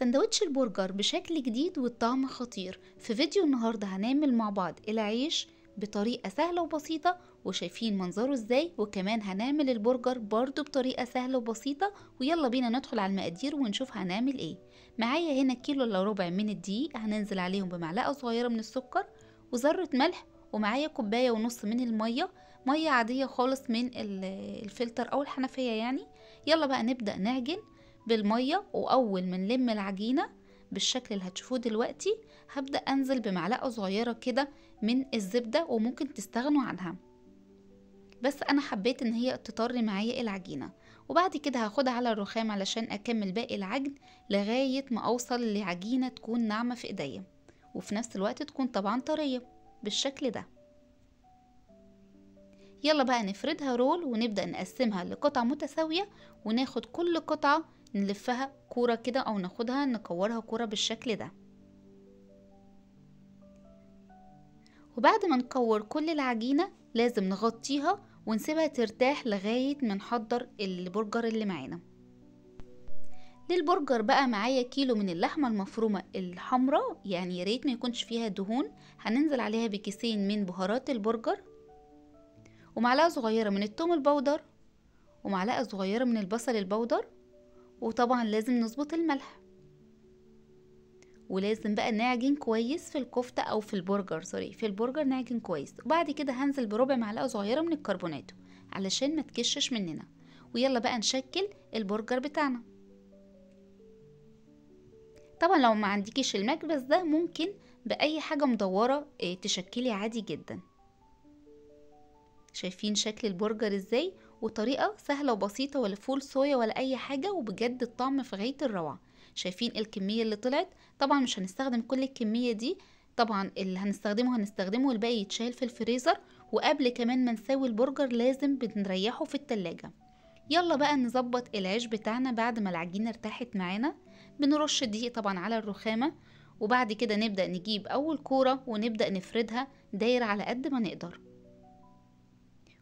سندوتش البرجر بشكل جديد والطعم خطير. في فيديو النهاردة هنعمل مع بعض العيش بطريقة سهلة وبسيطة وشايفين منظره ازاي، وكمان هنعمل البرجر برضو بطريقة سهلة وبسيطة. ويلا بينا ندخل على المقادير ونشوف هنعمل ايه. معايا هنا كيلو الا ربع من الدقيق، هننزل عليهم بمعلقة صغيرة من السكر وذرة ملح، ومعايا كوباية ونص من المية، مية عادية خالص من الفلتر او الحنفية يعني. يلا بقى نبدأ نعجن بالمية. واول ما نلم العجينة بالشكل اللي هتشوفوه دلوقتي هبدأ انزل بمعلقة صغيرة كده من الزبدة، وممكن تستغنوا عنها، بس انا حبيت ان هي تطري معايا العجينة. وبعد كده هاخدها على الرخام علشان اكمل باقي العجن لغاية ما اوصل لعجينة تكون ناعمة في ايديا، وفي نفس الوقت تكون طبعا طرية بالشكل ده. يلا بقى نفردها رول ونبدأ نقسمها لقطع متساوية، وناخد كل قطعة نلفها كورة كده او ناخدها نكورها كورة بالشكل ده. وبعد ما نكور كل العجينة لازم نغطيها ونسيبها ترتاح لغاية ما نحضر البرجر اللي معانا. للبرجر بقى معايا كيلو من اللحمة المفرومة الحمراء، يعني ياريت ما يكونش فيها دهون. هننزل عليها بكيسين من بهارات البرجر، ومعلقة صغيرة من الثوم البودر، ومعلقة صغيرة من البصل البودر، وطبعا لازم نظبط الملح. ولازم بقى نعجن كويس في الكفتة او في البرجر، في البرجر نعجن كويس. وبعد كده هنزل بربع معلقة صغيرة من الكربوناتو علشان ما تكشش مننا. ويلا بقى نشكل البرجر بتاعنا. طبعا لو ما عندكيش المكبس ده ممكن بأي حاجة مدورة تشكلي عادي جدا. شايفين شكل البرجر ازاي؟ وطريقة سهلة وبسيطة، ولا فول صويا ولا اي حاجة، وبجد الطعم في غاية الروعة. شايفين الكمية اللي طلعت؟ طبعا مش هنستخدم كل الكمية دي، طبعا اللي هنستخدمه والباقي يتشال في الفريزر. وقبل كمان ما نسوي البرجر لازم بنريحه في التلاجة. يلا بقى نظبط العيش بتاعنا. بعد ما العجينة ارتاحت معانا بنرش دقيق طبعا على الرخامة، وبعد كده نبدأ نجيب اول كورة ونبدأ نفردها داير على قد ما نقدر.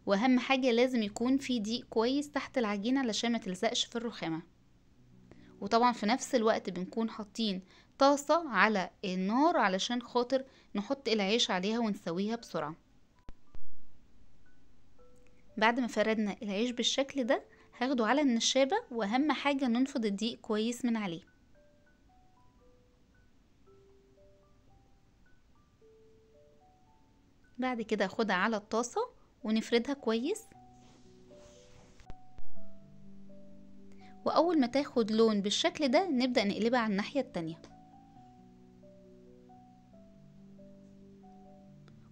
واهم حاجة لازم يكون في دقيق كويس تحت العجينة علشان ما تلزقش في الرخامة. وطبعا في نفس الوقت بنكون حاطين طاسة على النار علشان خاطر نحط العيش عليها ونسويها بسرعة. بعد ما فردنا العيش بالشكل ده هاخده على النشابة، واهم حاجة ننفض الدقيق كويس من عليه. بعد كده هاخدها على الطاسة ونفردها كويس. واول ما تاخد لون بالشكل ده نبدأ نقلبها على الناحية التانية.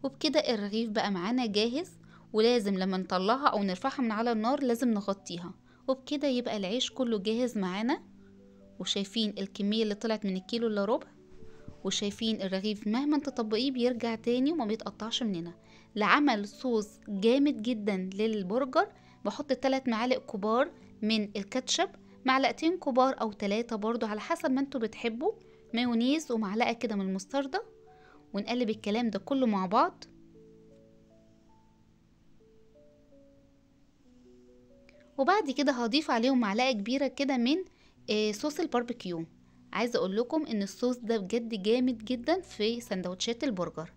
وبكده الرغيف بقى معانا جاهز، ولازم لما نطلعها او نرفعها من على النار لازم نغطيها. وبكده يبقى العيش كله جاهز معانا. وشايفين الكمية اللي طلعت من الكيلو الا ربع، وشايفين الرغيف مهما تطبقيه بيرجع تاني وما بيتقطعش مننا. لعمل صوص جامد جدا للبرجر بحط 3 معالق كبار من الكاتشب، معلقتين كبار او 3 برضو على حسب ما انتوا بتحبوا، مايونيز، ومعلقة كده من المستردة. ونقلب الكلام ده كله مع بعض. وبعد كده هضيف عليهم معلقة كبيرة كده من صوص الباربيكيو. عايزة اقول لكم ان الصوص ده بجد جامد جدا في سندوتشات البرجر.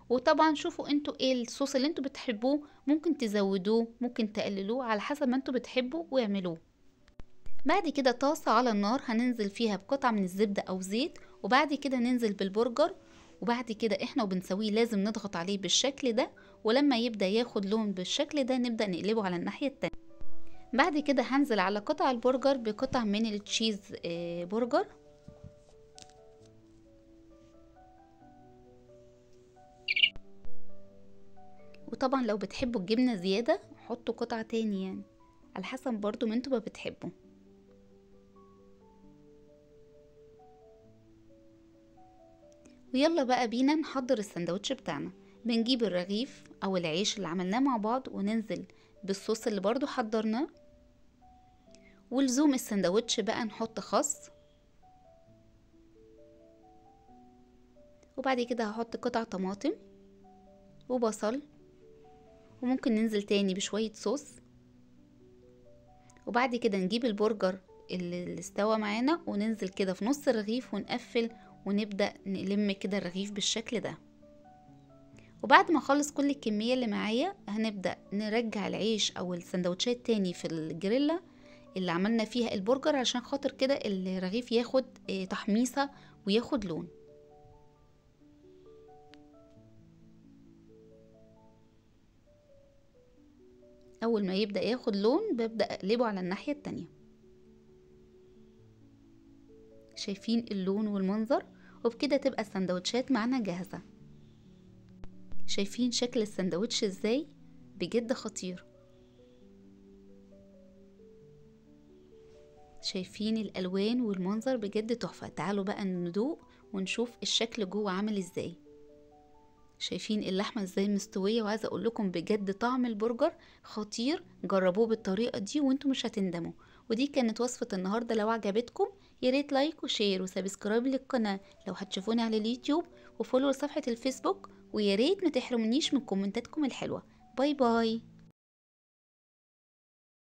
وطبعا شوفوا انتوا ايه الصوص اللي انتوا بتحبوه، ممكن تزودوه ممكن تقللوه على حسب ما انتوا بتحبوا واعملوه. بعد كده طاسة على النار هننزل فيها بقطعة من الزبدة او زيت، وبعد كده ننزل بالبرجر. وبعد كده احنا وبنسويه لازم نضغط عليه بالشكل ده، ولما يبدأ ياخد لون بالشكل ده نبدأ نقلبه على الناحية التانية. بعد كده هنزل على قطع البرجر بقطع من التشيز برجر. وطبعا لو بتحبوا الجبنة زيادة حطوا قطعة تاني، يعني على حسب برضو ما انتوا بتحبوا. ويلا بقى بينا نحضر السندوتش بتاعنا. بنجيب الرغيف او العيش اللي عملناه مع بعض وننزل بالصوص اللي برضو حضرناه. ولزوم السندوتش بقى نحط خس، وبعد كده هحط قطع طماطم وبصل، وممكن ننزل تاني بشوية صوص. وبعد كده نجيب البرجر اللي استوى معانا وننزل كده في نص الرغيف ونقفل، ونبدأ نلم كده الرغيف بالشكل ده. وبعد ما اخلص كل الكمية اللي معايا هنبدأ نرجع العيش او السندوتشات تاني في الجريلا اللي عملنا فيها البرجر، عشان خاطر كده الرغيف ياخد تحميصة وياخد لون. اول ما يبدأ ياخد لون ببدأ اقلبه على الناحية التانية. شايفين اللون والمنظر؟ وبكده تبقى السندوتشات معنا جاهزة. شايفين شكل السندوتش ازاي؟ بجد خطير. شايفين الالوان والمنظر بجد تحفة. تعالوا بقى ندوق ونشوف الشكل جوه عامل ازاي. شايفين اللحمة ازاي مستوية، وعايزة اقول لكم بجد طعم البرجر خطير. جربوه بالطريقة دي وانتم مش هتندموا. ودي كانت وصفة النهاردة. لو عجبتكم ياريت لايك وشير وسبسكرايب للقناة لو هتشوفوني على اليوتيوب، وفولو لصفحة الفيسبوك. وياريت ما تحرمونيش من كومنتاتكم الحلوة. باي باي.